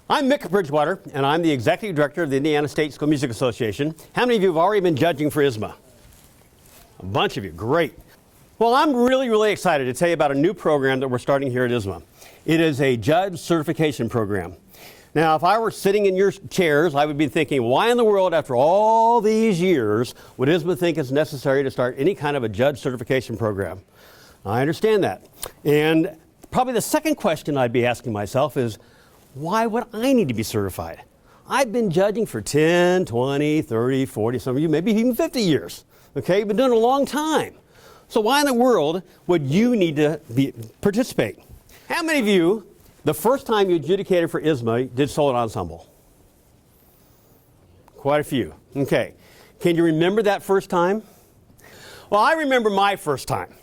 I'm Mick Bridgewater, and I'm the Executive Director of the Indiana State School Music Association. How many of you have already been judging for ISSMA? A bunch of you, great. Well, I'm really excited to tell you about a new program that we're starting here at ISSMA. It is a judge certification program. Now, if I were sitting in your chairs, I would be thinking, why in the world, after all these years, would ISSMA think it's necessary to start any kind of a judge certification program? I understand that. And probably the second question I'd be asking myself is, why would I need to be certified? I've been judging for 10, 20, 30, 40, some of you maybe even 50 years. Okay, you've been doing it a long time. So why in the world would you need to participate? How many of you, the first time you adjudicated for ISSMA, did solo ensemble? Quite a few. Okay. Can you remember that first time? Well, I remember my first time.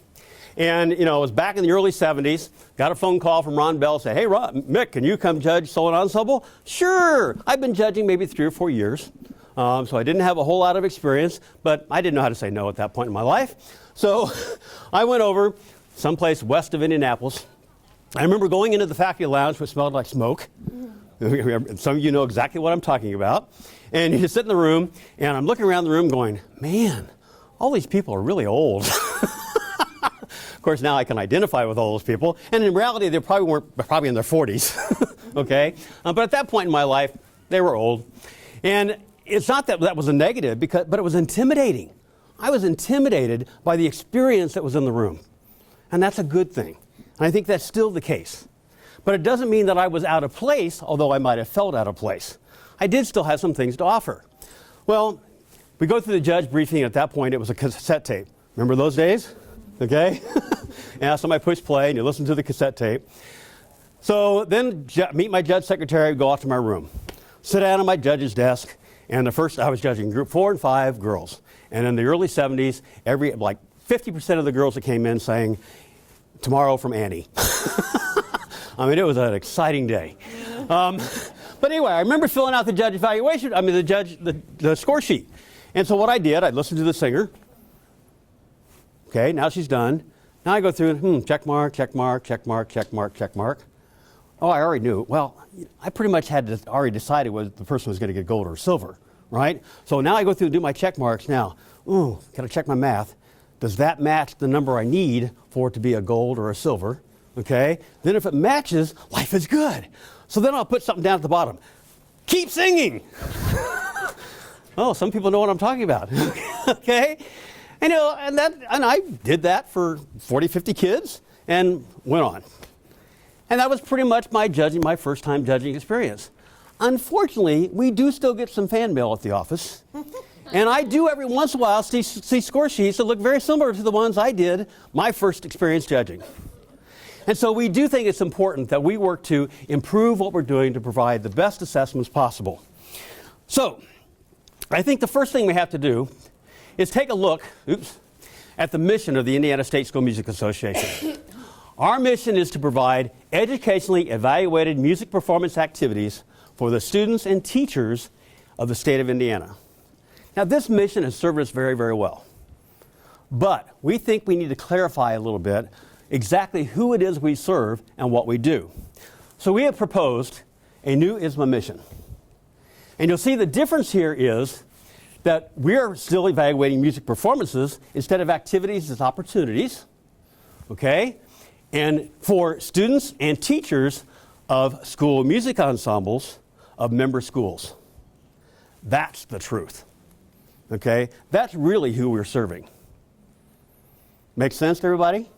And, you know, it was back in the early 70s. Got a phone call from Ron Bell, say, hey, Mick, can you come judge solo ensemble? Sure. I've been judging maybe 3 or 4 years. So I didn't have a whole lot of experience, but I didn't know how to say no at that point in my life. So I went over someplace west of Indianapolis. I remember going into the faculty lounge, which smelled like smoke. Some of you know exactly what I'm talking about. And you sit in the room, and I'm looking around the room going, man, all these people are really old. Of course, now I can identify with all those people. And in reality, they probably in their 40s. Okay? But at that point in my life, they were old. And it's not that that was a negative, but it was intimidating. I was intimidated by the experience that was in the room. And that's a good thing. And I think that's still the case. But it doesn't mean that I was out of place, although I might have felt out of place. I did still have some things to offer. Well, we go through the judge briefing. At that point, it was a cassette tape. Remember those days? Okay? Yeah, somebody push play and you listen to the cassette tape. So then meet my judge secretary, go off to my room. Sit down at my judge's desk, and I was judging group 4 and 5 girls. And in the early 70s, like 50% of the girls that came in sang Tomorrow from Annie. I mean, it was an exciting day. But anyway, I remember filling out the judge evaluation, the score sheet. And so what I did, I'd listen to the singer. Okay, now she's done. Now I go through, check mark, check mark, check mark, check mark, check mark. Oh, I already knew. Well, I pretty much had already decided whether the person was going to get gold or silver, right? So now I go through and do my check marks. Now, got to check my math. Does that match the number I need for it to be a gold or a silver? Okay. Then if it matches, life is good. So then I'll put something down at the bottom. Keep singing. Oh, some people know what I'm talking about. Okay. And, and I did that for 40, 50 kids and went on. And that was pretty much my first time judging experience. Unfortunately, we do still get some fan mail at the office. And I do every once in a while see score sheets that look very similar to the ones I did my first experience judging. And so we do think it's important that we work to improve what we're doing to provide the best assessments possible. So I think the first thing we have to do is take a look at the mission of the Indiana State School Music Association. Our mission is to provide educationally evaluated music performance activities for the students and teachers of the state of Indiana. Now, this mission has served us very well. But we think we need to clarify a little bit exactly who it is we serve and what we do. So we have proposed a new ISSMA mission. And you'll see the difference here is that we're still evaluating music performances instead of activities as opportunities, okay? And for students and teachers of school music ensembles of member schools. That's the truth, okay? That's really who we're serving. Make sense to everybody?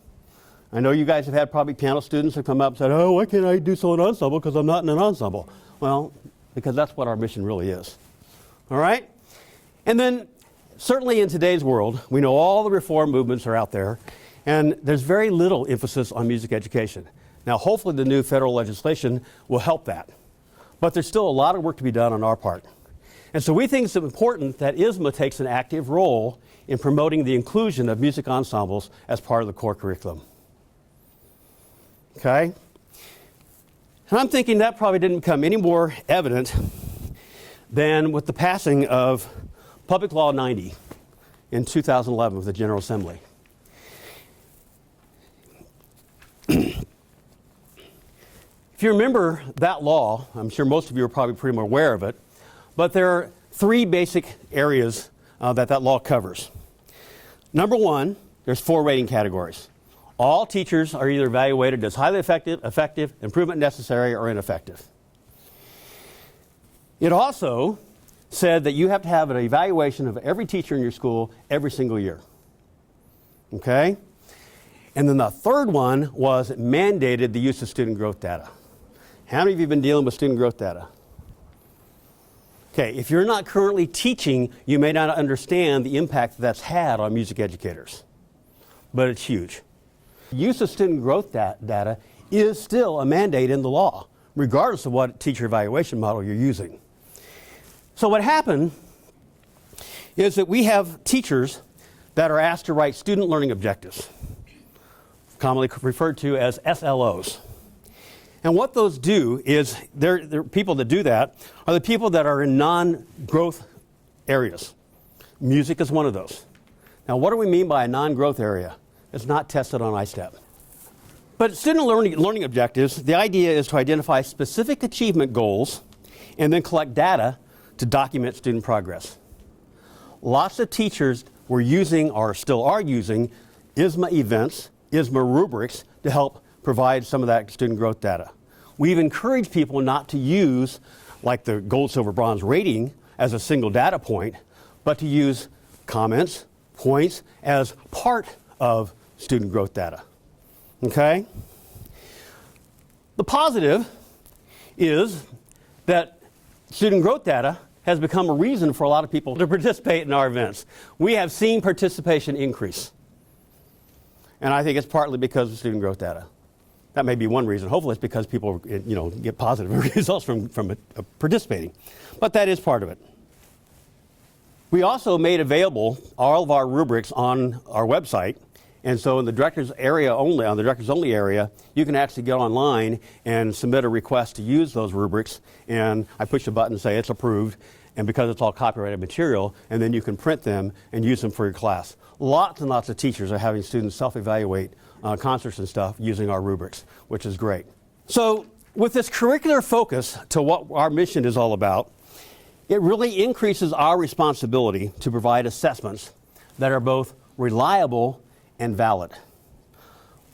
I know you guys have had probably piano students that come up and said, oh, why can't I do solo ensemble because I'm not in an ensemble? Well, because that's what our mission really is, all right? And then, certainly in today's world, we know all the reform movements are out there, and there's very little emphasis on music education. Now, hopefully the new federal legislation will help that. But there's still a lot of work to be done on our part. And so we think it's important that ISSMA takes an active role in promoting the inclusion of music ensembles as part of the core curriculum. Okay? And I'm thinking that probably didn't become any more evident than with the passing of Public Law 90 in 2011 with the General Assembly. If If you remember that law, I'm sure most of you are probably pretty much aware of it, but there are three basic areas that law covers. Number one, there's 4 rating categories. All teachers are either evaluated as highly effective, improvement necessary, or ineffective. It also said that you have to have an evaluation of every teacher in your school every single year. Okay? And then the third one was it mandated the use of student growth data. How many of you have been dealing with student growth data? Okay, if you're not currently teaching, you may not understand the impact that's had on music educators, but it's huge. Use of student growth data is still a mandate in the law, regardless of what teacher evaluation model you're using. So what happened is that we have teachers that are asked to write student learning objectives, commonly referred to as SLOs. And what those do is, they're people that do that are the people that are in non-growth areas. Music is one of those. Now, what do we mean by a non-growth area? It's not tested on ISTEP. But student learning objectives, the idea is to identify specific achievement goals and then collect data to document student progress. Lots of teachers were using, or still are using, ISSMA events, ISSMA rubrics to help provide some of that student growth data. We've encouraged people not to use like the gold, silver, bronze rating as a single data point, but to use comments, points as part of student growth data. Okay? The positive is that student growth data has become a reason for a lot of people to participate in our events. We have seen participation increase. And I think it's partly because of student growth data. That may be one reason. Hopefully it's because people get positive results from participating. But that is part of it. We also made available all of our rubrics on our website. And so in the director's area only, on the director's only area, you can actually get online and submit a request to use those rubrics. And I push a button and say it's approved. And because it's all copyrighted material, and then you can print them and use them for your class. Lots and lots of teachers are having students self-evaluate concerts and stuff using our rubrics, which is great. So with this curricular focus to what our mission is all about, it really increases our responsibility to provide assessments that are both reliable and valid.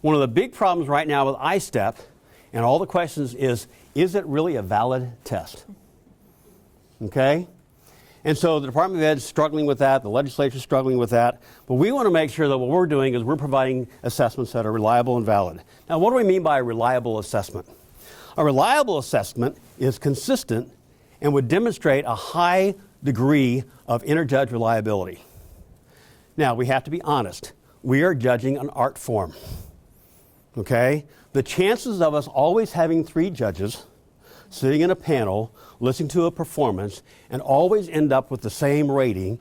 One of the big problems right now with ISTEP and all the questions is it really a valid test? Okay? And so the Department of Ed is struggling with that, the legislature is struggling with that, but we want to make sure that what we're doing is we're providing assessments that are reliable and valid. Now, what do we mean by a reliable assessment? A reliable assessment is consistent and would demonstrate a high degree of interjudge reliability. Now, we have to be honest. We are judging an art form, okay? The chances of us always having 3 judges sitting in a panel, listening to a performance, and always end up with the same rating,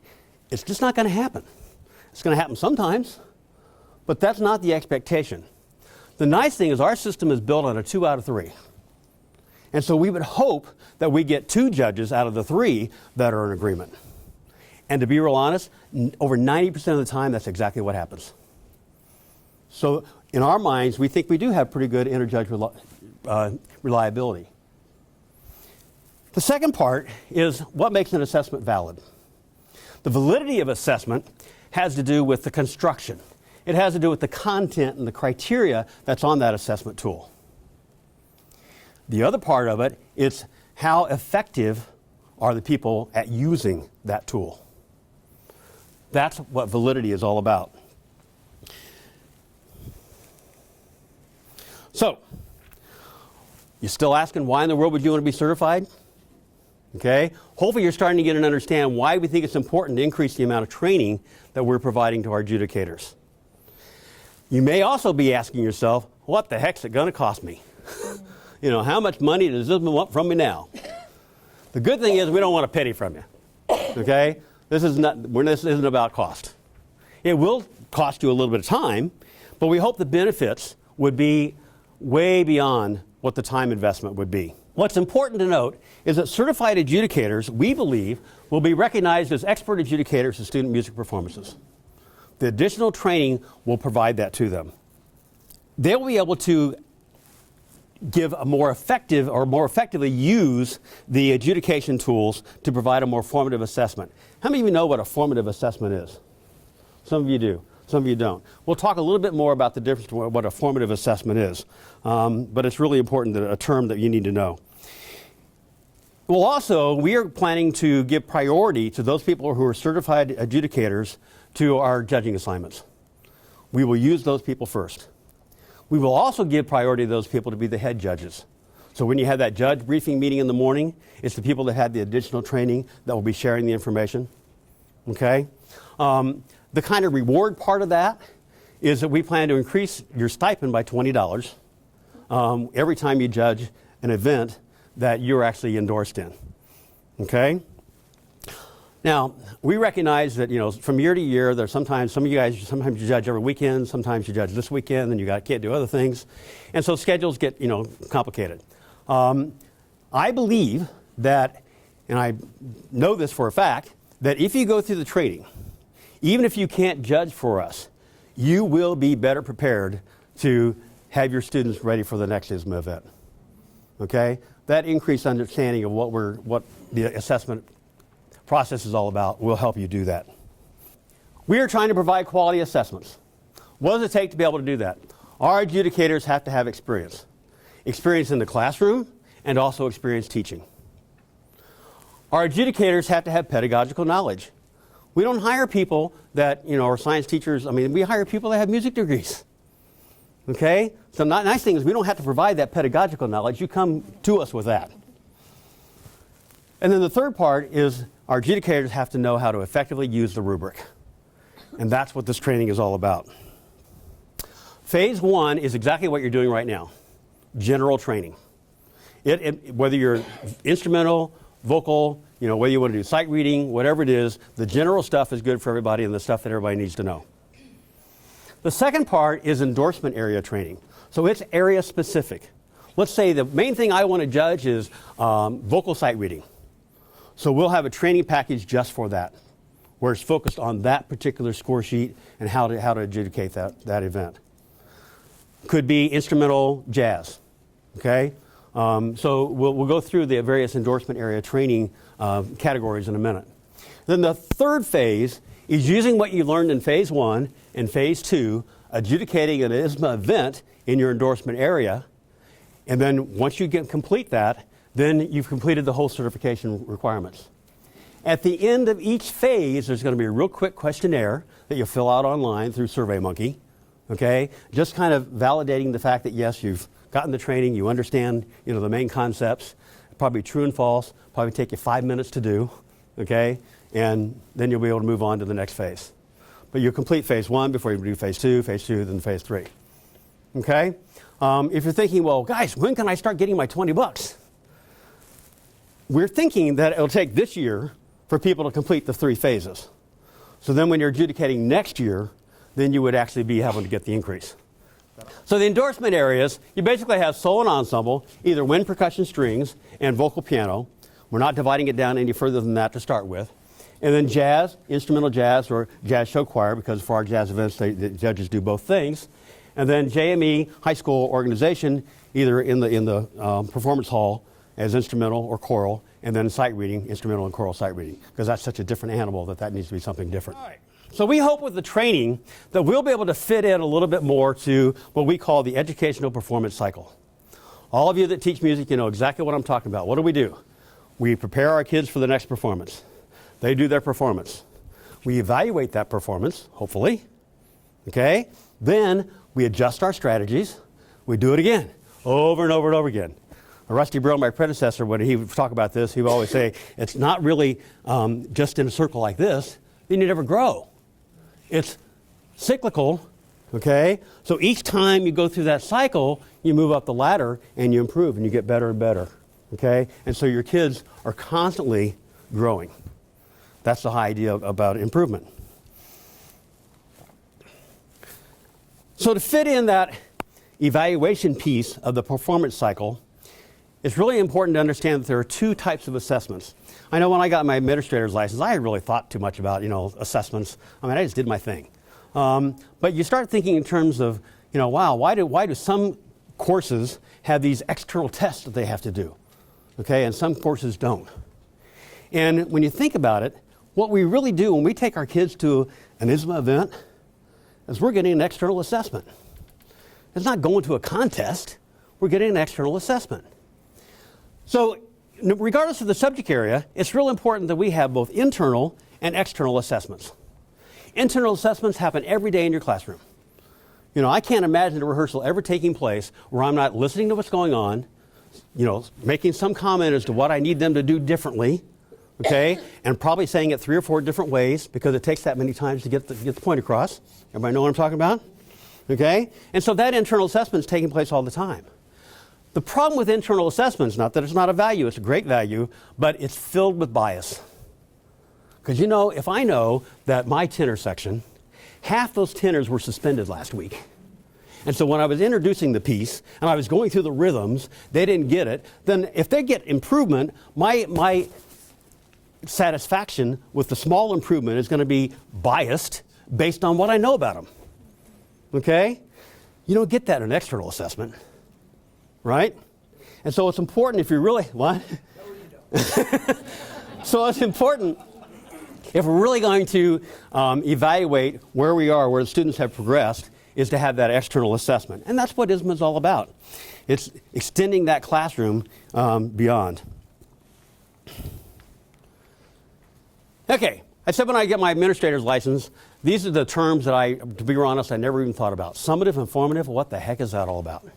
it's just not going to happen. It's going to happen sometimes, but that's not the expectation. The nice thing is our system is built on a 2 out of 3. And so we would hope that we get 2 judges out of the 3 that are in agreement. And to be real honest, over 90% of the time, that's exactly what happens. So in our minds, we think we do have pretty good interjudge reliability. The second part is what makes an assessment valid. The validity of assessment has to do with the construction. It has to do with the content and the criteria that's on that assessment tool. The other part of it is how effective are the people at using that tool. That's what validity is all about. So, you still asking why in the world would you want to be certified? Okay? Hopefully you're starting to get and understand why we think it's important to increase the amount of training that we're providing to our adjudicators. You may also be asking yourself, what the heck's it going to cost me? How much money does this want from me now? The good thing is we don't want a penny from you. Okay? This isn't about cost. It will cost you a little bit of time, but we hope the benefits would be way beyond what the time investment would be. What's important to note is that certified adjudicators, we believe, will be recognized as expert adjudicators of student music performances. The additional training will provide that to them. They'll be able to give a more effective or more effectively use the adjudication tools to provide a more formative assessment. How many of you know what a formative assessment is? Some of you do. Some of you don't. We'll talk a little bit more about the difference between what a formative assessment is, but it's really important, a term that you need to know. Well, also, we are planning to give priority to those people who are certified adjudicators to our judging assignments. We will use those people first. We will also give priority to those people to be the head judges. So when you have that judge briefing meeting in the morning, it's the people that had the additional training that will be sharing the information. Okay? The kind of reward part of that is that we plan to increase your stipend by $20 every time you judge an event that you're actually endorsed in. Okay? Now, we recognize that, from year to year, there's sometimes you judge every weekend, sometimes you judge this weekend, and you can't do other things. And so schedules get, complicated. I believe that, and I know this for a fact, that if you go through the training, even if you can't judge for us, you will be better prepared to have your students ready for the next ISSMA event. Okay? That increased understanding of what the assessment process is all about will help you do that. We are trying to provide quality assessments. What does it take to be able to do that? Our adjudicators have to have experience. Experience in the classroom and also experience teaching. Our adjudicators have to have pedagogical knowledge. We don't hire people that, are science teachers. We hire people that have music degrees. Okay? So the nice thing is we don't have to provide that pedagogical knowledge. You come to us with that. And then the third part is our adjudicators have to know how to effectively use the rubric. And that's what this training is all about. Phase 1 is exactly what you're doing right now. General training. Whether you're instrumental, vocal, whether you want to do sight reading, whatever it is, the general stuff is good for everybody and the stuff that everybody needs to know. The second part is endorsement area training. So it's area specific. Let's say the main thing I want to judge is vocal sight reading. So we'll have a training package just for that, where it's focused on that particular score sheet and how to adjudicate that event. Could be instrumental jazz. Okay? So we'll go through the various endorsement area training categories in a minute. Then the third phase is using what you learned in phase 1 and phase 2, adjudicating an ISSMA event in your endorsement area. And then once you complete that, then you've completed the whole certification requirements. At the end of each phase, there's going to be a real quick questionnaire that you'll fill out online through SurveyMonkey. Okay? Just kind of validating the fact that, yes, you've gotten the training, you understand, the main concepts, probably true and false, probably take you 5 minutes to do, okay? And then you'll be able to move on to the next phase. But you'll complete phase 1 before you do phase 2, then phase 3. Okay? If you're thinking, well, guys, when can I start getting my $20? We're thinking that it'll take this year for people to complete the 3 phases. So then when you're adjudicating next year, then you would actually be having to get the increase. So the endorsement areas, you basically have solo and ensemble, either wind, percussion, strings, and vocal piano. We're not dividing it down any further than that to start with. And then jazz, instrumental jazz, or jazz show choir, because for our jazz events, the judges do both things. And then JME, high school organization, either in the performance hall as instrumental or choral, and then sight reading, instrumental and choral sight reading, because that's such a different animal that needs to be something different. All right. So we hope with the training that we'll be able to fit in a little bit more to what we call the educational performance cycle. All of you that teach music, you know exactly what I'm talking about. What do? We prepare our kids for the next performance. They do their performance. We evaluate that performance, hopefully. Okay? Then we adjust our strategies. We do it again, over and over and over again. Rusty Brill, my predecessor, when he would talk about this, he would always say, it's not really just in a circle like this. You need to ever grow. It's cyclical, okay? So each time you go through that cycle, you move up the ladder and you improve and you get better and better, okay? And so your kids are constantly growing. That's the high idea about improvement. So to fit in that evaluation piece of the performance cycle, it's really important to understand that there are 2 types of assessments. I know when I got my administrator's license, I had really thought too much about, assessments. I just did my thing. But you start thinking in terms of, wow, why do some courses have these external tests that they have to do, okay, and some courses don't. And when you think about it, what we really do when we take our kids to an ISSMA event is we're getting an external assessment. It's not going to a contest, we're getting an external assessment. So regardless of the subject area, it's real important that we have both internal and external assessments. Internal assessments happen every day in your classroom. You know, I can't imagine a rehearsal ever taking place where I'm not listening to what's going on, you know, making some comment as to what I need them to do differently, okay, and probably saying it 3 or 4 different ways because it takes that many times to get the point across. Everybody know what I'm talking about? Okay? And so that internal assessment is taking place all the time. The problem with internal assessments, not that it's not a value, it's a great value, but it's filled with bias. Because you know, if I know that my tenor section, half those tenors were suspended last week, and so when I was introducing the piece and I was going through the rhythms, they didn't get it, then if they get improvement, my satisfaction with the small improvement is going to be biased based on what I know about them. Okay? You don't get that in an external assessment, right? And so it's important if you really, what? No, you don't. So it's important if we're really going to evaluate where we are, where the students have progressed, is to have that external assessment. And that's what ISSMA is all about. It's extending that classroom beyond. Okay, I said when I get my administrator's license, these are the terms that to be honest, I never even thought about. Summative, informative, what the heck is that all about?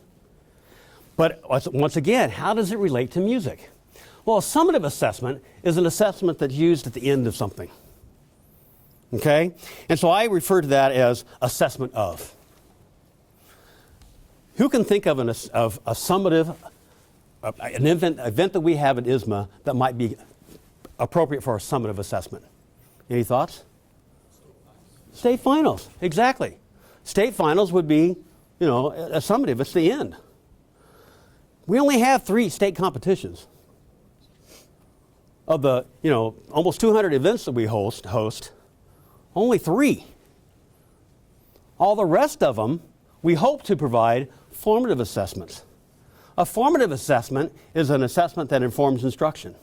But once again, how does it relate to music? Well, a summative assessment is an assessment that's used at the end of something. Okay? And so I refer to that as assessment of. Who can think of a summative, an event that we have at ISSMA that might be appropriate for a summative assessment? Any thoughts? State finals, exactly. State finals would be, you know, a summative, it's the end. We only have 3 state competitions. Of the, you know, almost 200 events that we host, only 3. All the rest of them, we hope to provide formative assessments. A formative assessment is an assessment that informs instruction.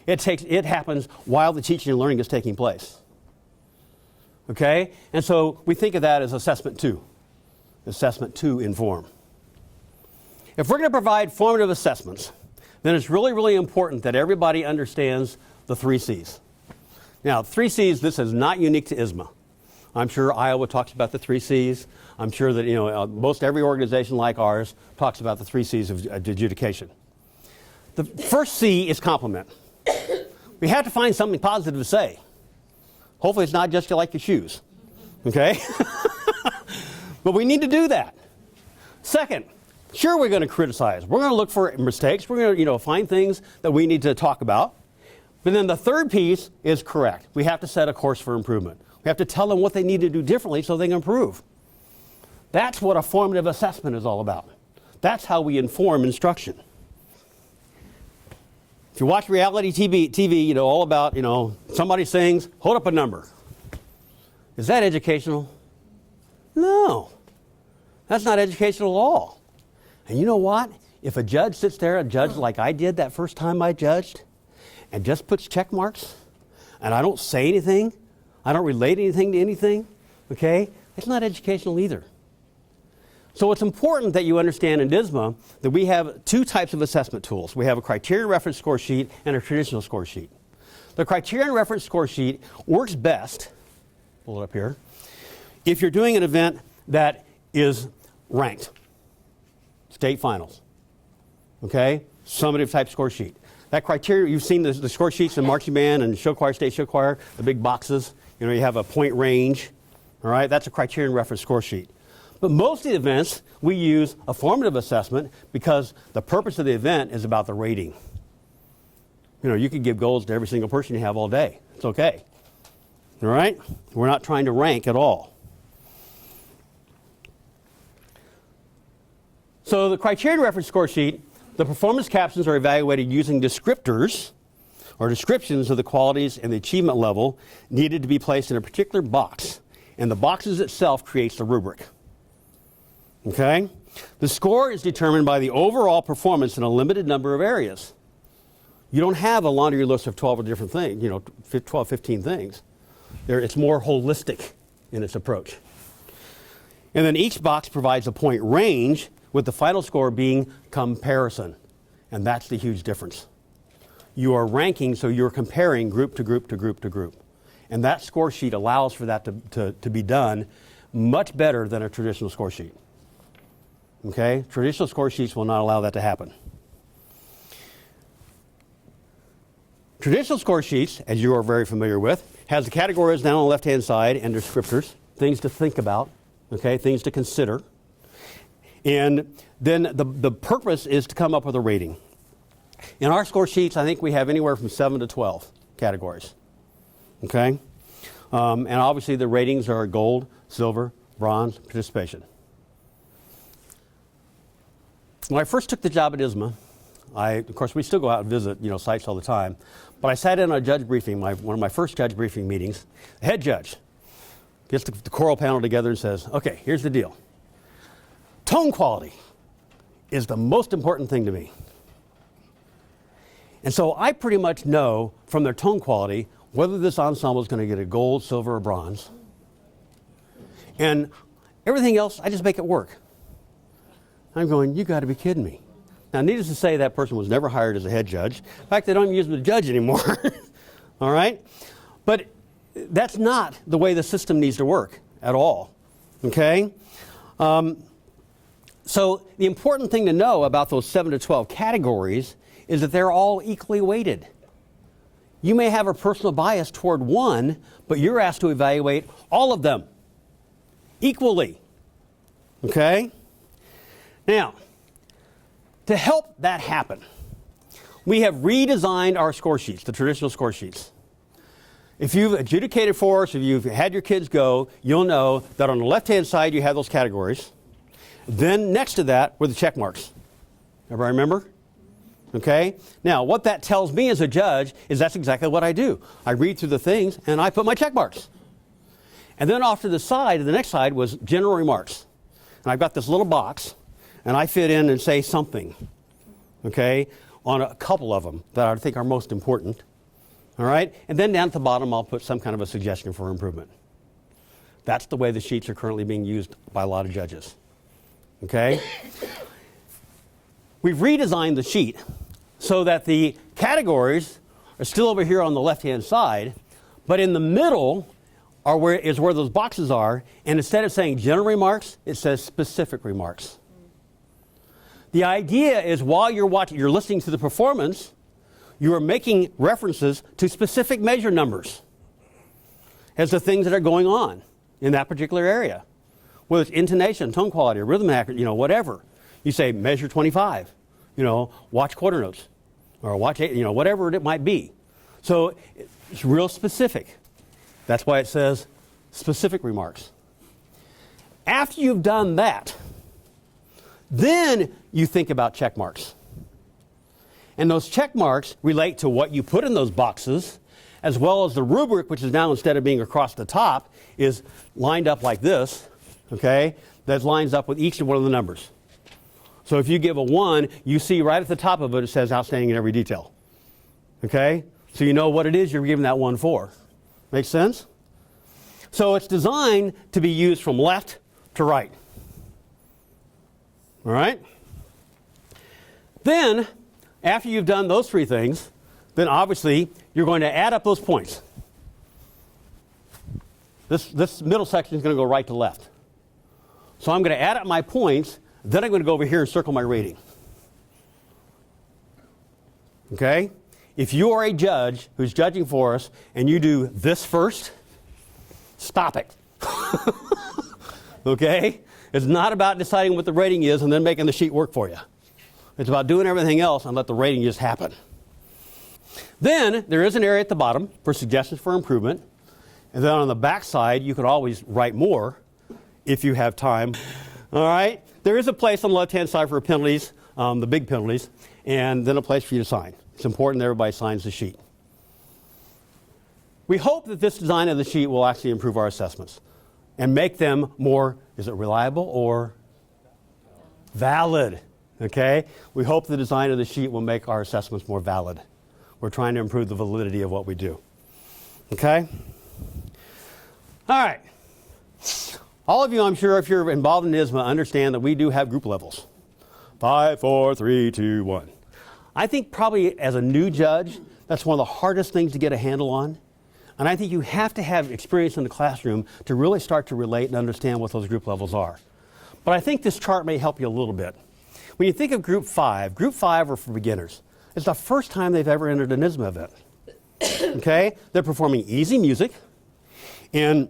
It happens while the teaching and learning is taking place. Okay? And so we think of that as assessment 2. Assessment to inform. If we're going to provide formative assessments, then it's really, really important that everybody understands the 3 C's. Now, 3 C's, this is not unique to ISSMA. I'm sure Iowa talks about the 3 C's. I'm sure that, you know, most every organization like ours talks about the 3 C's of adjudication. The first C is compliment. We have to find something positive to say. Hopefully it's not just you like your shoes. Okay? But we need to do that. Second, sure, we're going to criticize. We're going to look for mistakes. We're going to, you know, find things that we need to talk about. But then the third piece is correct. We have to set a course for improvement. We have to tell them what they need to do differently so they can improve. That's what a formative assessment is all about. That's how we inform instruction. If you watch reality TV, you know, all about, you know, somebody sings, hold up a number. Is that educational? No. That's not educational at all. And you know what? If a judge sits there, a judge like I did that first time I judged, and just puts check marks, and I don't say anything, I don't relate anything to anything, okay? It's not educational either. So it's important that you understand in ISSMA that we have 2 types of assessment tools. We have a criterion reference score sheet and a traditional score sheet. The criterion reference score sheet works best, pull it up here, if you're doing an event that is ranked. State finals, okay? Summative type score sheet. That criteria, you've seen the score sheets in marching band and show choir, state show choir, the big boxes. You know, you have a point range, all right? That's a criterion reference score sheet. But most of the events, we use a formative assessment because the purpose of the event is about the rating. You know, you could give goals to every single person you have all day. It's okay, all right? We're not trying to rank at all. So the criterion reference score sheet, the performance captions are evaluated using descriptors or descriptions of the qualities and the achievement level needed to be placed in a particular box. And the boxes itself creates the rubric. Okay? The score is determined by the overall performance in a limited number of areas. You don't have a laundry list of 12 different things, 12, 15 things. It's more holistic in its approach. And then each box provides a point range, with the final score being comparison. And that's the huge difference. You are ranking, so you're comparing group to group to group to group. And that score sheet allows for that to be done much better than a traditional score sheet. Okay? Traditional score sheets will not allow that to happen. Traditional score sheets, as you are very familiar with, has the categories down on the left-hand side and descriptors, things to think about, okay, things to consider. And then the purpose is to come up with a rating. In our score sheets, I think we have anywhere from 7 to 12 categories. Okay? And obviously the ratings are gold, silver, bronze, participation. When I first took the job at ISSMA, of course, we still go out and visit, sites all the time. But I sat in on a judge briefing, one of my first judge briefing meetings. The head judge gets the choral panel together and says, okay, here's the deal. Tone quality is the most important thing to me. And so I pretty much know from their tone quality whether this ensemble is going to get a gold, silver, or bronze. And everything else, I just make it work. I'm going, you got to be kidding me. Now, needless to say, that person was never hired as a head judge. In fact, they don't even use them as a judge anymore. All right? But that's not the way the system needs to work at all. Okay? So the important thing to know about those 7 to 12 categories is that they're all equally weighted. You may have a personal bias toward one, but you're asked to evaluate all of them equally. Okay? Now, to help that happen, we have redesigned our score sheets, the traditional score sheets. If you've adjudicated for us, if you've had your kids go, you'll know that on the left-hand side you have those categories. Then next to that were the check marks. Everybody remember? Okay? Now, what that tells me as a judge is that's exactly what I do. I read through the things and I put my check marks. And then off to the side, the next side was general remarks. And I've got this little box, and I fit in and say something, okay, on a couple of them that I think are most important. All right? And then down at the bottom, I'll put some kind of a suggestion for improvement. That's the way the sheets are currently being used by a lot of judges. Okay? We've redesigned the sheet so that the categories are still over here on the left-hand side, but in the middle is where those boxes are, and instead of saying general remarks, it says specific remarks. The idea is while you're listening to the performance, you are making references to specific measure numbers as the things that are going on in that particular area. Whether it's intonation, tone quality, rhythm accuracy, whatever. You say measure 25, watch quarter notes, or watch 8, whatever it might be. So it's real specific. That's why it says specific remarks. After you've done that, then you think about check marks. And those check marks relate to what you put in those boxes, as well as the rubric, which is now, instead of being across the top, is lined up like this, okay? That lines up with each one of the numbers. So if you give a 1, you see right at the top of it, it says outstanding in every detail. Okay? So you know what it is you're giving that 1 for. Make sense? So it's designed to be used from left to right. All right? Then, after you've done those 3 things, then obviously you're going to add up those points. This middle section is going to go right to left. So I'm going to add up my points, then I'm going to go over here and circle my rating. Okay? If you are a judge who's judging for us and you do this first, stop it. Okay? It's not about deciding what the rating is and then making the sheet work for you. It's about doing everything else and let the rating just happen. Then there is an area at the bottom for suggestions for improvement. And then on the back side, you could always write more if you have time. All right? There is a place on the left-hand side for penalties, the big penalties, and then a place for you to sign. It's important that everybody signs the sheet. We hope that this design of the sheet will actually improve our assessments and make them more, is it reliable or Valid. Okay? We hope the design of the sheet will make our assessments more valid. We're trying to improve the validity of what we do. Okay? All right. All of you, I'm sure, if you're involved in ISSMA, understand that we do have group levels. 5, 4, 3, 2, 1. I think probably as a new judge, that's one of the hardest things to get a handle on. And I think you have to have experience in the classroom to really start to relate and understand what those group levels are. But I think this chart may help you a little bit. When you think of group 5 are for beginners. It's the first time they've ever entered an ISSMA event. Okay? They're performing easy music. And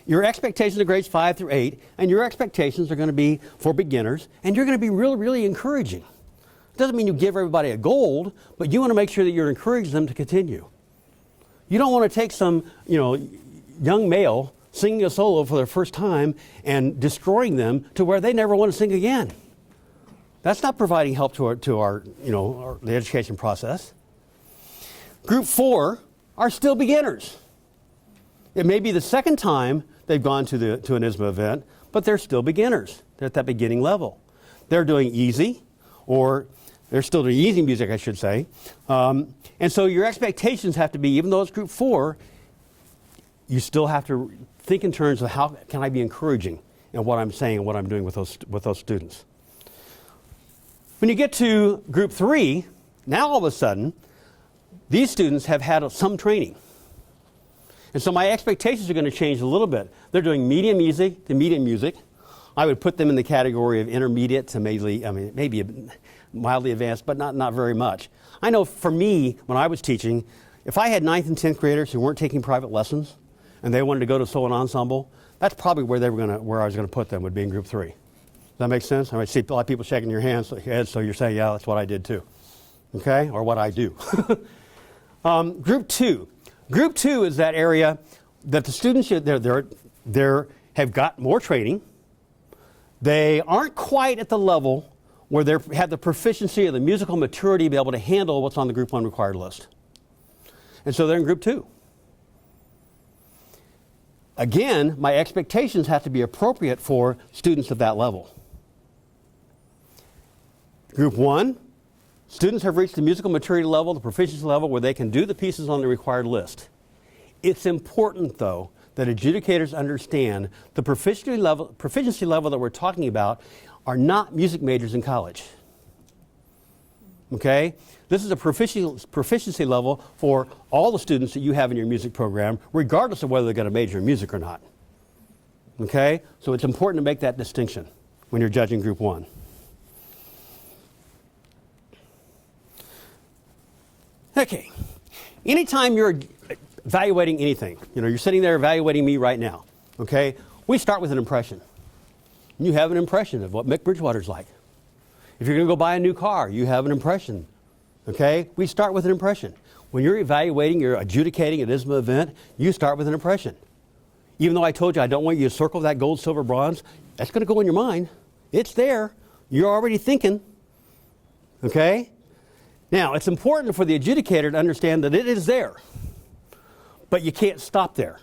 your expectations are grades 5 through 8, and your expectations are going to be for beginners, and you're going to be really, really encouraging. It doesn't mean you give everybody a gold, but you want to make sure that you're encouraging them to continue. You don't want to take some, young male singing a solo for their first time and destroying them to where they never want to sing again. That's not providing help to the education process. Group 4 are still beginners. It may be the second time they've gone to an ISSMA event, but they're still beginners. They're at that beginning level. They're doing easy, or they're still doing easy music, I should say. And so your expectations have to be, even though it's group 4, you still have to think in terms of how can I be encouraging in what I'm saying and what I'm doing with those students. When you get to group 3, now all of a sudden, these students have had some training. And so my expectations are going to change a little bit. They're doing medium music to medium music. I would put them in the category of intermediate to maybe mildly advanced, but not very much. I know for me, when I was teaching, if I had 9th and 10th graders who weren't taking private lessons and they wanted to go to solo and ensemble, that's probably where I was going to put them, would be in group 3. Does that make sense? I see a lot of people shaking your heads, so you're saying, yeah, that's what I did too. Okay? Or what I do. Group 2. Group 2 is that area that the students have got more training. They aren't quite at the level where they have the proficiency or the musical maturity to be able to handle what's on the Group 1 required list. And so they're in Group 2. Again, my expectations have to be appropriate for students of that level. Group 1, students have reached the musical maturity level, the proficiency level, where they can do the pieces on the required list. It's important, though, that adjudicators understand the proficiency level that we're talking about are not music majors in college. Okay? This is a proficiency level for all the students that you have in your music program, regardless of whether they're going to major in music or not. Okay? So it's important to make that distinction when you're judging Group 1. Okay. Anytime you're evaluating anything, you're sitting there evaluating me right now, okay? We start with an impression. You have an impression of what Mick Bridgewater's like. If you're going to go buy a new car, you have an impression, okay? We start with an impression. When you're evaluating, you're adjudicating an ISSMA event, you start with an impression. Even though I told you I don't want you to circle that gold, silver, bronze, that's going to go in your mind. It's there. You're already thinking, okay? Now, it's important for the adjudicator to understand that it is there, but you can't stop there.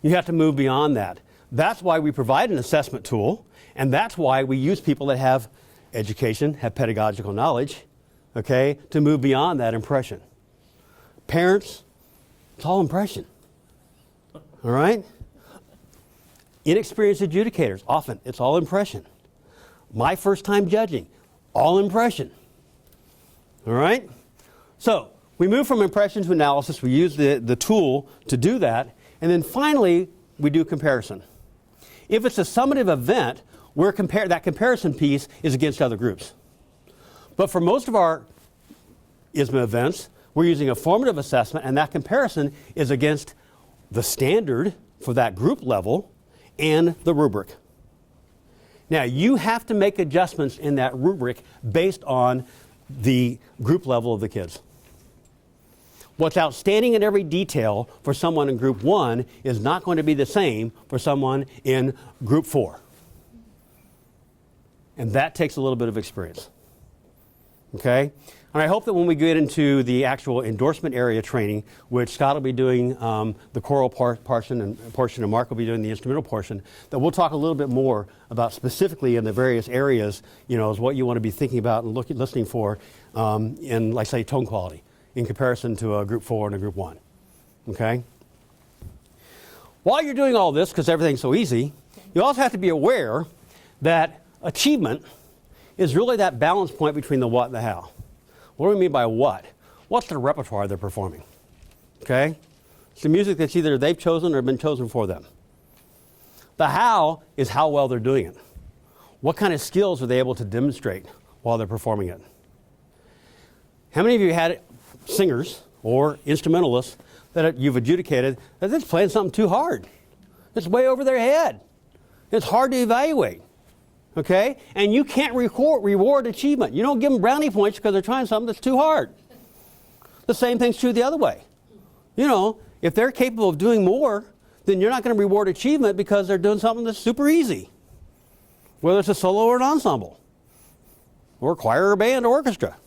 You have to move beyond that. That's why we provide an assessment tool, and that's why we use people that have education, have pedagogical knowledge, okay, to move beyond that impression. Parents, it's all impression, all right? Inexperienced adjudicators, often it's all impression. My first time judging, all impression. All right? So we move from impression to analysis. We use the tool to do that. And then finally, we do comparison. If it's a summative event, that comparison piece is against other groups. But for most of our ISSMA events, we're using a formative assessment, and that comparison is against the standard for that group level and the rubric. Now, you have to make adjustments in that rubric based on the group level of the kids. What's outstanding in every detail for someone in Group 1 is not going to be the same for someone in Group 4. And that takes a little bit of experience. Okay? And I hope that when we get into the actual endorsement area training, which Scott will be doing the choral portion and Mark will be doing the instrumental portion, that we'll talk a little bit more about specifically in the various areas, is what you want to be thinking about and listening for in, like say, tone quality in comparison to a group 4 and a group 1. Okay? While you're doing all this, because everything's so easy, you also have to be aware that achievement is really that balance point between the what and the how. What do we mean by what? What's the repertoire they're performing? Okay? It's the music that's either they've chosen or been chosen for them. The how is how well they're doing it. What kind of skills are they able to demonstrate while they're performing it? How many of you had singers or instrumentalists that you've adjudicated that they're playing something too hard? It's way over their head. It's hard to evaluate. Okay? And you can't reward achievement. You don't give them brownie points because they're trying something that's too hard. The same thing's true the other way. If they're capable of doing more, then you're not going to reward achievement because they're doing something that's super easy. Whether it's a solo or an ensemble, or a choir or band or orchestra.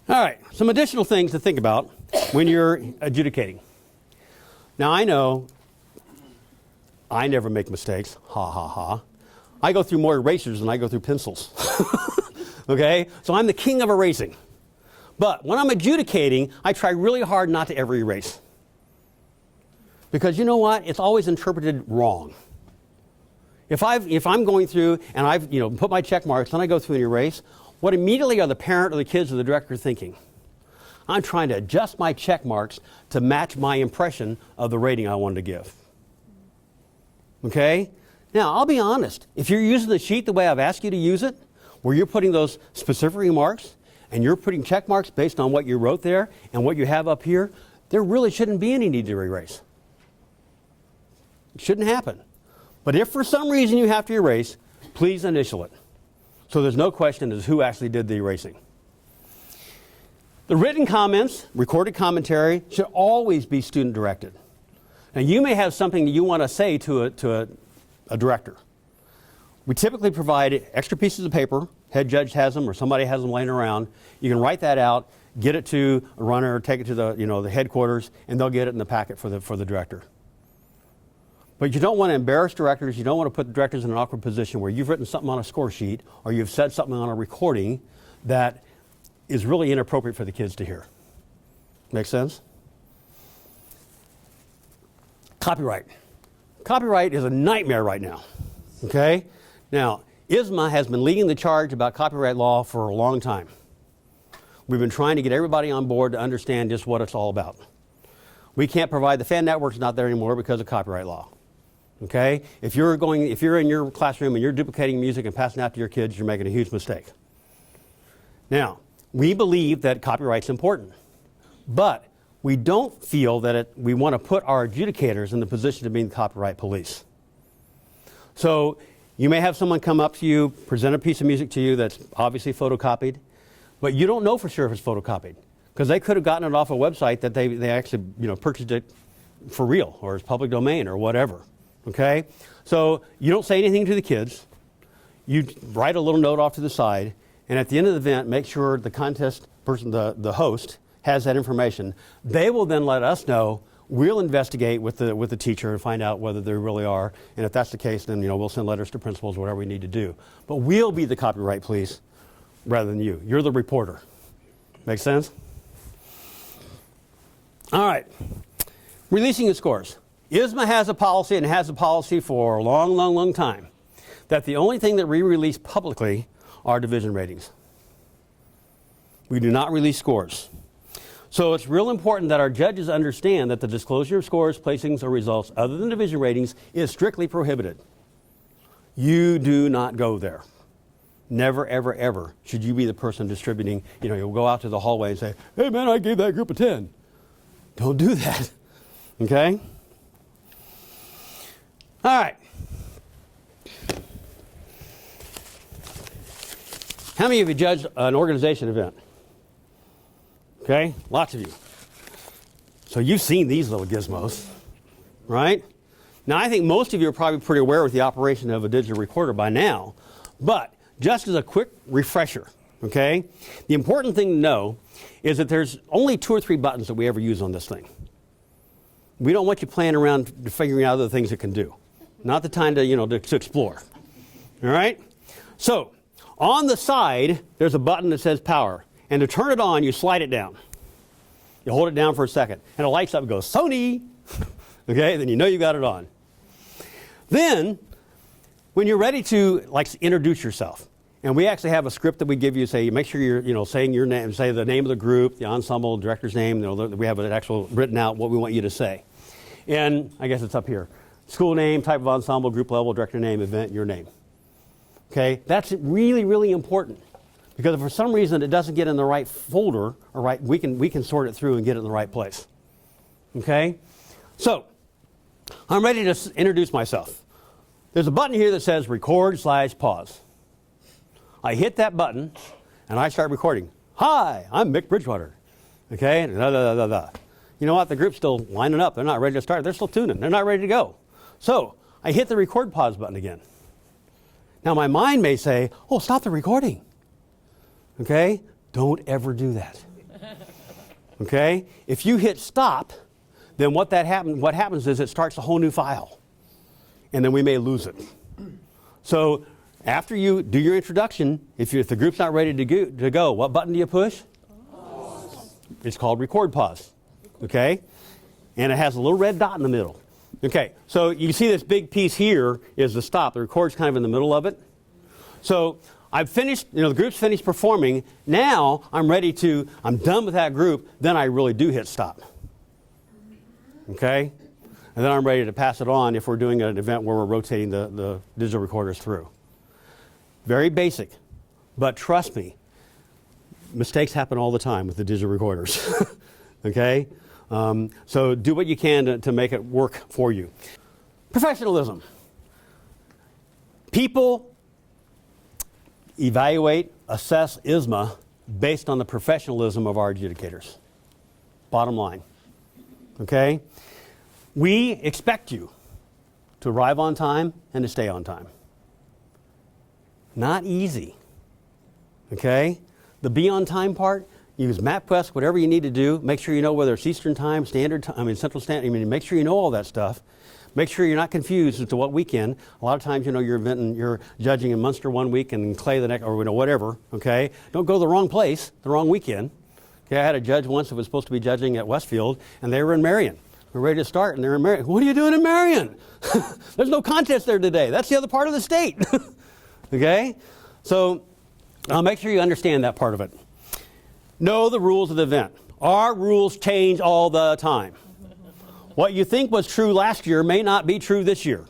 All right, some additional things to think about when you're adjudicating. Now I know I never make mistakes, ha ha ha. I go through more erasers than I go through pencils. Okay? So I'm the king of erasing. But when I'm adjudicating, I try really hard not to ever erase. Because you know what? It's always interpreted wrong. If I'm going through and I've put my check marks and I go through and erase, what immediately are the parent or the kids or the director thinking? I'm trying to adjust my check marks to match my impression of the rating I wanted to give. Okay? Now, I'll be honest. If you're using the sheet the way I've asked you to use it, where you're putting those specific remarks, and you're putting check marks based on what you wrote there and what you have up here, there really shouldn't be any need to erase. It shouldn't happen. But if for some reason you have to erase, please initial it. So there's no question as to who actually did the erasing. The written comments, recorded commentary, should always be student directed. Now you may have something that you want to say to a director. We typically provide extra pieces of paper. Head judge has them or somebody has them laying around. You can write that out, get it to a runner, or take it to the headquarters, and they'll get it in the packet for the director. But you don't want to embarrass directors. You don't want to put the directors in an awkward position where you've written something on a score sheet or you've said something on a recording that is really inappropriate for the kids to hear. Make sense? Copyright. Copyright is a nightmare right now. Okay? Now, ISSMA has been leading the charge about copyright law for a long time. We've been trying to get everybody on board to understand just what it's all about. We can't provide, the fan network's not there anymore because of copyright law. Okay? If you're in your classroom and you're duplicating music and passing out to your kids, you're making a huge mistake. Now, we believe that copyright's important, but we don't feel that we want to put our adjudicators in the position of being copyright police. So you may have someone come up to you, present a piece of music to you that's obviously photocopied, but you don't know for sure if it's photocopied because they could have gotten it off a website that they actually purchased it for real or it's public domain or whatever. Okay? So you don't say anything to the kids. You write a little note off to the side, and at the end of the event, make sure the contest person, the host, has that information. They will then let us know. We'll investigate with the teacher and find out whether they really are. And if that's the case, then we'll send letters to principals, whatever we need to do. But we'll be the copyright police rather than you. You're the reporter. Make sense? All right. Releasing the scores. ISSMA has a policy, and has a policy for a long, long, long time, that the only thing that we release publicly are division ratings. We do not release scores. So it's real important that our judges understand that the disclosure of scores, placings, or results other than division ratings is strictly prohibited. You do not go there. Never, ever, ever should you be the person distributing. You'll go out to the hallway and say, hey man, I gave that group a 10. Don't do that. Okay? All right. How many of you judged an organization event? Okay, lots of you. So you've seen these little gizmos, right? Now I think most of you are probably pretty aware with the operation of a digital recorder by now, but just as a quick refresher, okay? The important thing to know is that there's only 2 or 3 buttons that we ever use on this thing. We don't want you playing around figuring out other things it can do. Not the time to, to explore. All right? So, on the side, there's a button that says power. And to turn it on, you slide it down. You hold it down for a second. And it lights up and goes, Sony! Okay? Then you know you got it on. Then, when you're ready to, introduce yourself, and we actually have a script that we give you, say, make sure you're, saying your name, say the name of the group, the ensemble, director's name, we have an actual written out what we want you to say. And I guess it's up here. School name, type of ensemble, group level, director name, event, your name. Okay? That's really, really important. Because if for some reason it doesn't get in the right folder, we can sort it through and get it in the right place. Okay? So, I'm ready to introduce myself. There's a button here that says record/pause. I hit that button, and I start recording. Hi, I'm Mick Bridgewater. Okay? Da, da, da, da, da. You know what? The group's still lining up. They're not ready to start. They're still tuning. They're not ready to go. So I hit the record pause button again. Now my mind may say, oh, stop the recording. Okay? Don't ever do that. Okay? If you hit stop, then what happens is it starts a whole new file. And then we may lose it. So after you do your introduction, if the group's not ready to go, what button do you push? Pause. It's called record pause. Okay? And it has a little red dot in the middle. Okay, so you see this big piece here is the stop. The record's kind of in the middle of it. So I've finished, the group's finished performing. Now I'm done with that group. Then I really do hit stop. Okay? And then I'm ready to pass it on if we're doing an event where we're rotating the digital recorders through. Very basic. But trust me, mistakes happen all the time with the digital recorders. Okay? So do what you can to make it work for you. Professionalism. People evaluate, assess ISSMA based on the professionalism of our adjudicators. Bottom line. Okay? We expect you to arrive on time and to stay on time. Not easy. Okay? The be on time part, use MapQuest, whatever you need to do. Make sure you know whether it's Eastern Time, Central Standard. Make sure you know all that stuff. Make sure you're not confused as to what weekend. A lot of times, you're judging in Munster one week and in Clay the next, or whatever. Okay, don't go to the wrong place, the wrong weekend. Okay, I had a judge once that was supposed to be judging at Westfield, and they were in Marion. We're ready to start, and they're in Marion. What are you doing in Marion? There's no contest there today. That's the other part of the state. Okay, so make sure you understand that part of it. Know the rules of the event. Our rules change all the time. What you think was true last year may not be true this year.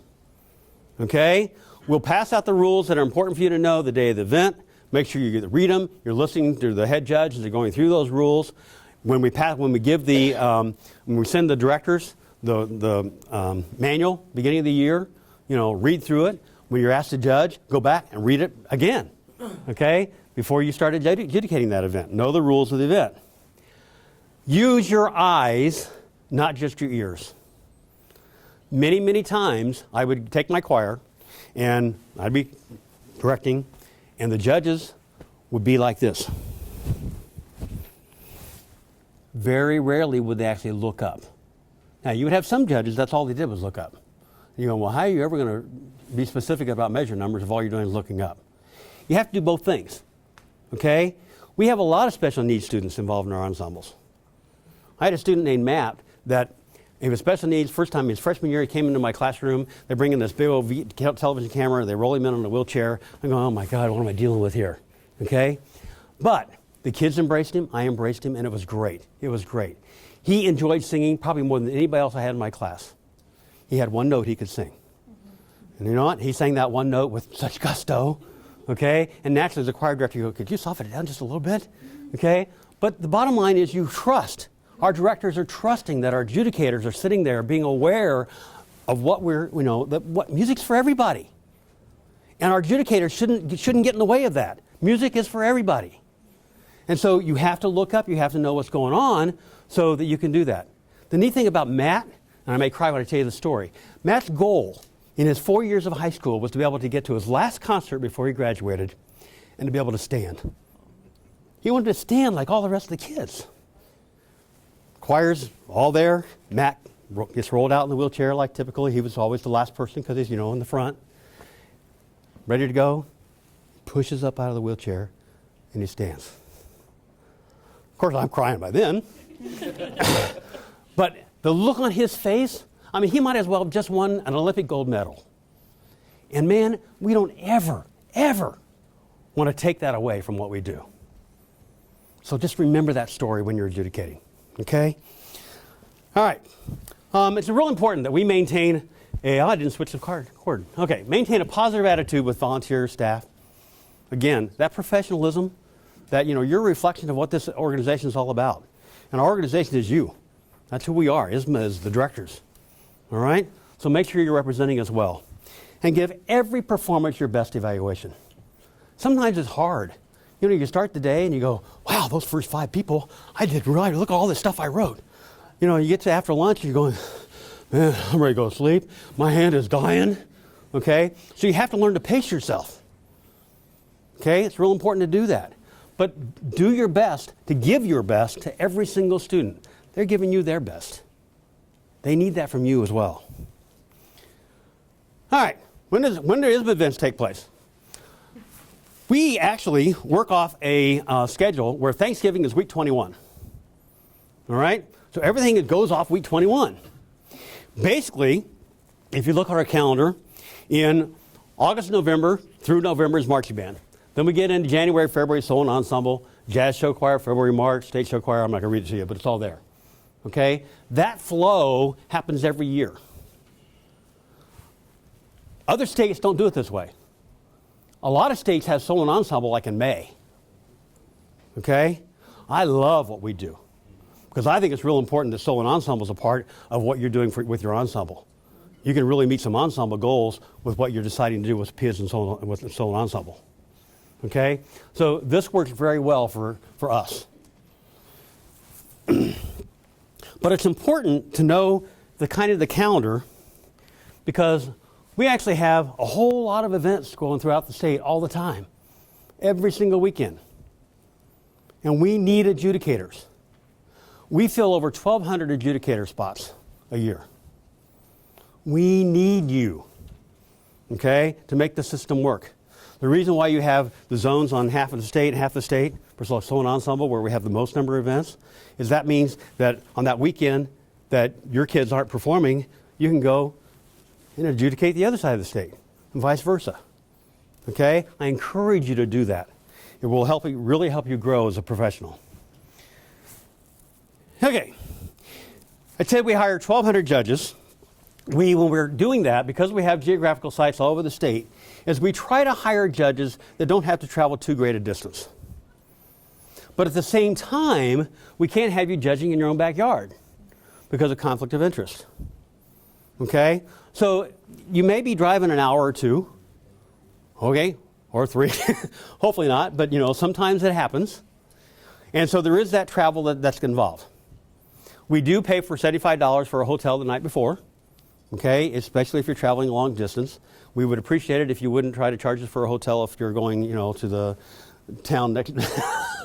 Okay? We'll pass out the rules that are important for you to know the day of the event. Make sure you read them. You're listening to the head judge as they're going through those rules. When we send the directors the manual beginning of the year, read through it. When you're asked to judge, go back and read it again. Okay? Before you start adjudicating that event. Know the rules of the event. Use your eyes, not just your ears. Many, many times I would take my choir and I'd be directing, and the judges would be like this. Very rarely would they actually look up. Now, you would have some judges, that's all they did was look up. You go, well, how are you ever going to be specific about measure numbers if all you're doing is looking up? You have to do both things. Okay? We have a lot of special needs students involved in our ensembles. I had a student named Matt that he was special needs. First time, his freshman year, he came into my classroom. They bring in this big old television camera. They roll him in on a wheelchair. I'm going, oh my God, what am I dealing with here? Okay? But the kids embraced him. I embraced him, and it was great. It was great. He enjoyed singing probably more than anybody else I had in my class. He had one note he could sing. And you know what? He sang that one note with such gusto. Okay? And naturally, as a choir director, you go, could you soften it down just a little bit? Okay? But the bottom line is you trust. Our directors are trusting that our adjudicators are sitting there being aware of what what music's for everybody. And our adjudicators shouldn't get in the way of that. Music is for everybody. And so you have to look up, you have to know what's going on so that you can do that. The neat thing about Matt, and I may cry when I tell you the story, Matt's goal in his 4 years of high school was to be able to get to his last concert before he graduated and to be able to stand. he wanted to stand like all the rest of the kids. Choir's all there. Matt gets rolled out in the wheelchair like typically. He was always the last person because he's, in the front. Ready to go. Pushes up out of the wheelchair and he stands. Of course, I'm crying by then. But the look on his face, he might as well have just won an Olympic gold medal. And man, we don't ever, ever want to take that away from what we do. So just remember that story when you're adjudicating, okay? All right. It's real important that we maintain I didn't switch the cord. Okay, maintain a positive attitude with volunteer staff. Again, that professionalism, that, you're a reflection of what this organization is all about. And our organization is you. That's who we are. ISSMA is the directors. All right? So make sure you're representing us well. And give every performance your best evaluation. Sometimes it's hard. You start the day and you go, wow, those first 5 people, I did right. Look at all this stuff I wrote. You get to after lunch and you're going, man, I'm ready to go to sleep. My hand is dying. Okay? So you have to learn to pace yourself. Okay? It's real important to do that. But do your best to give your best to every single student. They're giving you their best. They need that from you as well. All right. When do ISSMA events take place? We actually work off a schedule where Thanksgiving is week 21. All right? So everything that goes off week 21. Basically, if you look at our calendar, in August, November, through November is marching band. Then we get into January, February, solo ensemble, jazz show choir, February, March, state show choir. I'm not going to read it to you, but it's all there. Okay? That flow happens every year. Other states don't do it this way. A lot of states have solo ensemble like in May. Okay? I love what we do because I think it's real important that solo ensemble is a part of what you're doing with your ensemble. You can really meet some ensemble goals with what you're deciding to do with kids and with solo ensemble. Okay? So this works very well for us. But it's important to know the calendar because we actually have a whole lot of events going throughout the state all the time, every single weekend. And we need adjudicators. We fill over 1,200 adjudicator spots a year. We need you, okay, to make the system work. The reason why you have the zones on half the state, for solo ensemble, where we have the most number of events, is that means that on that weekend that your kids aren't performing, you can go and adjudicate the other side of the state, and vice versa. Okay? I encourage you to do that. It will really help you grow as a professional. Okay. I said we hired 1,200 judges. When we're doing that, because we have geographical sites all over the state, is we try to hire judges that don't have to travel too great a distance. But at the same time, we can't have you judging in your own backyard because of conflict of interest. Okay? So you may be driving an hour or 2, okay, or 3, hopefully not, but sometimes it happens. And so there is that travel that's involved. We do pay for $75 for a hotel the night before, okay, especially if you're traveling a long distance. We would appreciate it if you wouldn't try to charge us for a hotel if you're going, to the town next,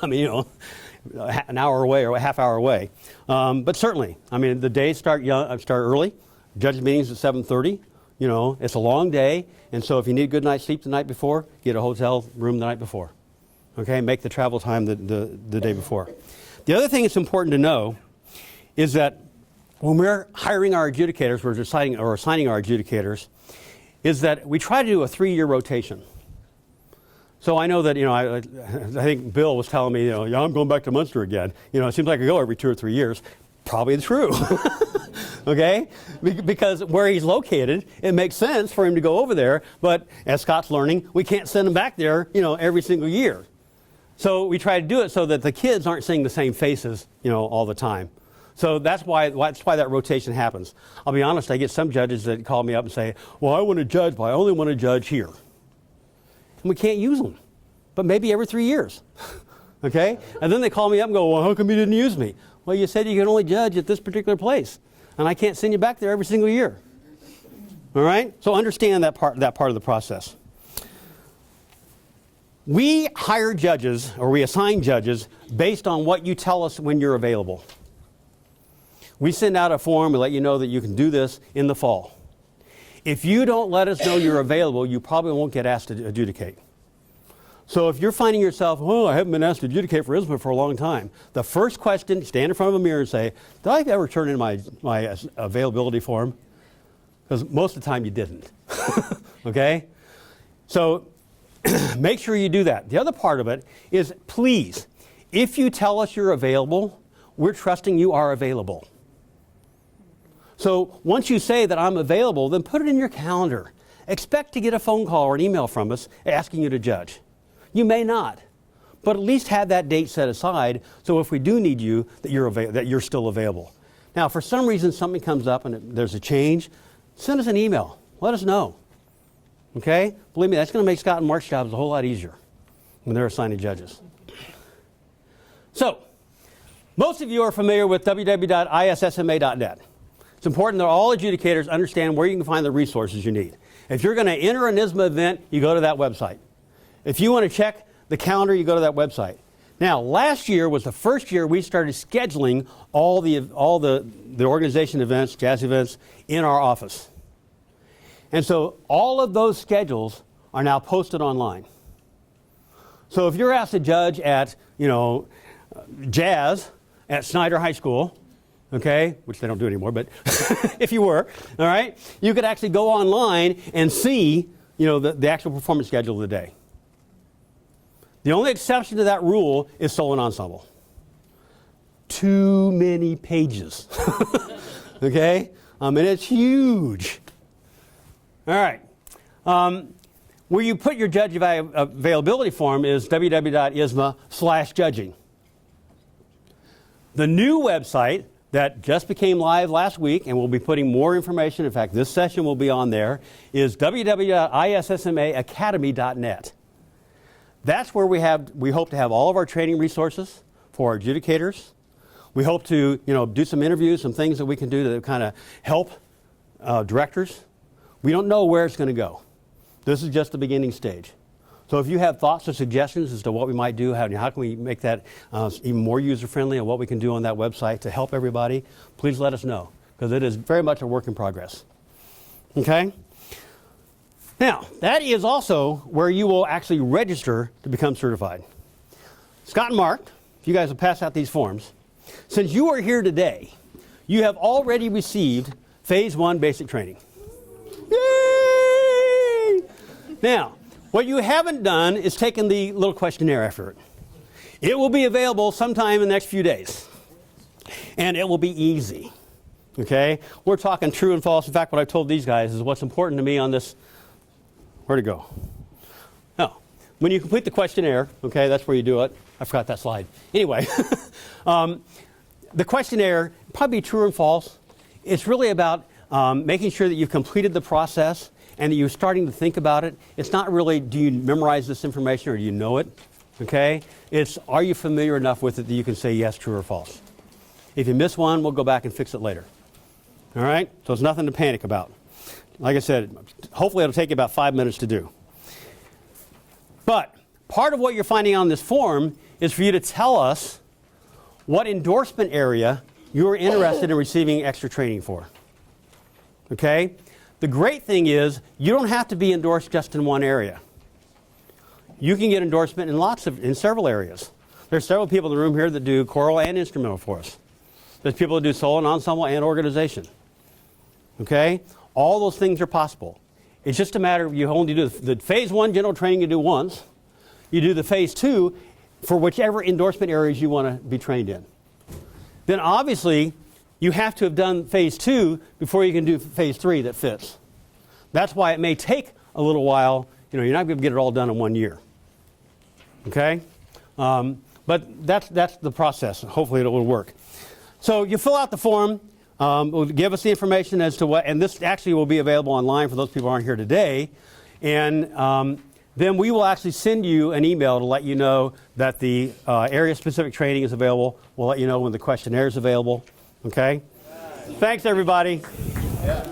an hour away or a half hour away. But certainly, the days start early. Judge meetings at 7:30. It's a long day, and so if you need a good night's sleep the night before, get a hotel room the night before. Okay, make the travel time the day before. The other thing that's important to know is that when we're hiring our adjudicators, we're deciding or assigning our adjudicators, is that we try to do a 3-year rotation. So I know that, I think Bill was telling me, I'm going back to Munster again. It seems like I go every 2 or 3 years. Probably true. Okay? Because where he's located, it makes sense for him to go over there. But as Scott's learning, we can't send him back there, every single year. So we try to do it so that the kids aren't seeing the same faces, all the time. So that's why that rotation happens. I'll be honest, I get some judges that call me up and say, well, I want to judge, but I only want to judge here. And we can't use them. But maybe every 3 years. Okay? And then they call me up and go, well, how come you didn't use me? Well, you said you can only judge at this particular place. And I can't send you back there every single year. All right? So understand that part of the process. We hire judges, or we assign judges, based on what you tell us when you're available. We send out a form, we let you know that you can do this in the fall. If you don't let us know you're available, you probably won't get asked to adjudicate. So if you're finding yourself, oh, I haven't been asked to adjudicate for ISSMA for a long time, the first question, stand in front of a mirror and say, did I ever turn in my availability form? Because most of the time you didn't. Okay? So make sure you do that. The other part of it is, please, if you tell us you're available, we're trusting you are available. So once you say that I'm available, then put it in your calendar. Expect to get a phone call or an email from us asking you to judge. You may not, but at least have that date set aside so if we do need you, that you're still available. Now, if for some reason something comes up and there's a change, send us an email. Let us know. Okay? Believe me, that's going to make Scott and Mark's jobs a whole lot easier when they're assigning judges. So, most of you are familiar with www.issma.net. It's important that all adjudicators understand where you can find the resources you need. If you're going to enter an ISSMA event, you go to that website. If you want to check the calendar, you go to that website. Now, last year was the first year we started scheduling all the organization events, jazz events, in our office. And so all of those schedules are now posted online. So if you're asked to judge at, jazz at Snyder High School, okay, which they don't do anymore, but if you were, all right, you could actually go online and see, the actual performance schedule of the day. The only exception to that rule is solo and ensemble. Too many pages, okay, and it's huge. All right, where you put your judge availability form is www.issma/judging. The new website that just became live last week, and we'll be putting more information, in fact, this session will be on there, is www.issmaacademy.net. That's where we hope to have all of our training resources for our adjudicators. We hope to, do some interviews, some things that we can do to kind of help directors. We don't know where it's going to go. This is just the beginning stage. So if you have thoughts or suggestions as to what we might do, how can we make that even more user-friendly and what we can do on that website to help everybody, please let us know, because it is very much a work in progress. Okay? Now, that is also where you will actually register to become certified. Scott and Mark, you guys will pass out these forms. Since you are here today, you have already received Phase 1 basic training. Yay! Now, what you haven't done is taken the little questionnaire after it. It will be available sometime in the next few days. And it will be easy. Okay? We're talking true and false. In fact, what I've told these guys is what's important to me on this. Where'd it go? Oh, when you complete the questionnaire, okay, that's where you do it. I forgot that slide. Anyway, the questionnaire, probably true and false. It's really about making sure that you've completed the process and that you're starting to think about it. It's not really, do you memorize this information or do you know it? Okay? It's, are you familiar enough with it that you can say yes, true, or false? If you miss one, we'll go back and fix it later. All right? So it's nothing to panic about. Like I said, hopefully it'll take you about 5 minutes to do. But part of what you're finding on this form is for you to tell us what endorsement area you're interested in receiving extra training for. Okay? The great thing is you don't have to be endorsed just in one area. You can get endorsement in several areas. There's several people in the room here that do choral and instrumental for us. There's people that do solo and ensemble and organization. Okay? All those things are possible. It's just a matter of you only do the Phase 1 general training you do once. You do the Phase 2 for whichever endorsement areas you want to be trained in. Then obviously, you have to have done Phase 2 before you can do Phase 3 that fits. That's why it may take a little while. You're not going to get it all done in 1 year. Okay? But that's the process. Hopefully it will work. So you fill out the form. Will give us the information as to what, and this actually will be available online for those people who aren't here today. And then we will actually send you an email to let you know that the area-specific training is available. We'll let you know when the questionnaire is available. Okay? Thanks, everybody. Yeah.